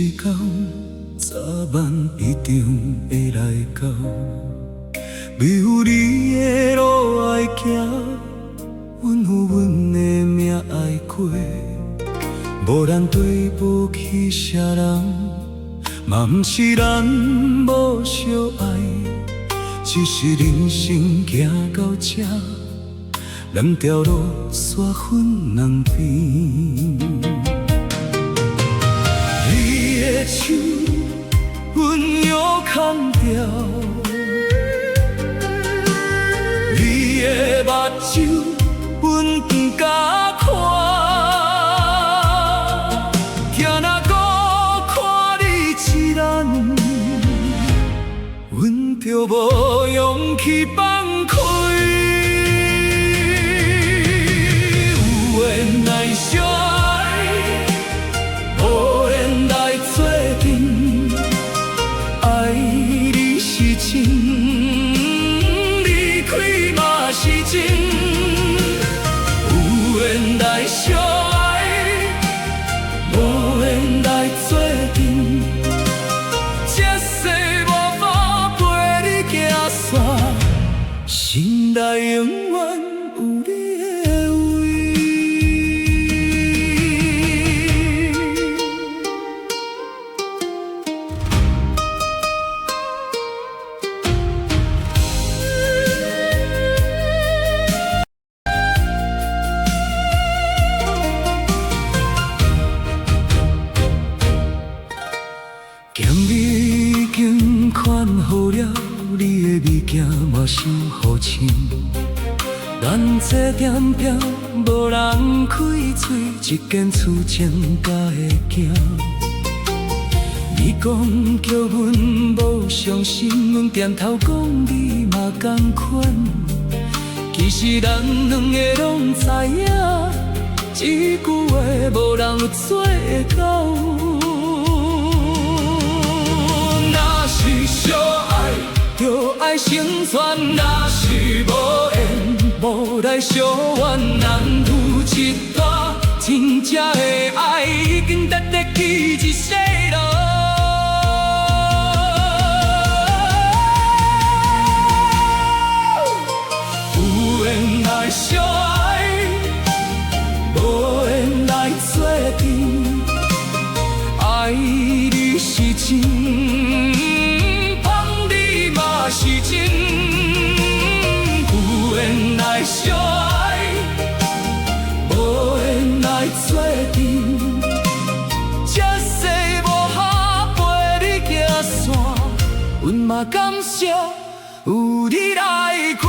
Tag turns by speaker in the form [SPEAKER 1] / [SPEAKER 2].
[SPEAKER 1] 时到，早晚一定会来到。没有你的路爱行，阮有阮的命爱过。无咱对不起啥人，嘛不是咱无相爱，只是人生行到这，两条路煞分两边。你的手，阮又牵着；你的目睭，阮不敢看。听若搁看你一人，阮就无勇气放开。有缘来相爱，无缘来做阵。爱你是真，离开嘛是真。有缘来相爱，无缘来做阵。这世无法陪你行散，心内永远有你的位。咸你已经看好了，你的物件嘛伤好深。咱这点点无人开嘴，一间厝前甲会行。你讲叫阮无伤心，阮点头讲你嘛同款。其实咱两个拢知影，一句话无人有做会到。若是相爱，就爱成全；若是无缘，无来相怨。咱有一段真正的爱，已经值得去一世路。有缘来相爱，无缘来做阵。爱你是真，放你嘛是真。有缘来相爱，无缘来做阵。这世无法陪你行散，阮嘛感谢有你来过。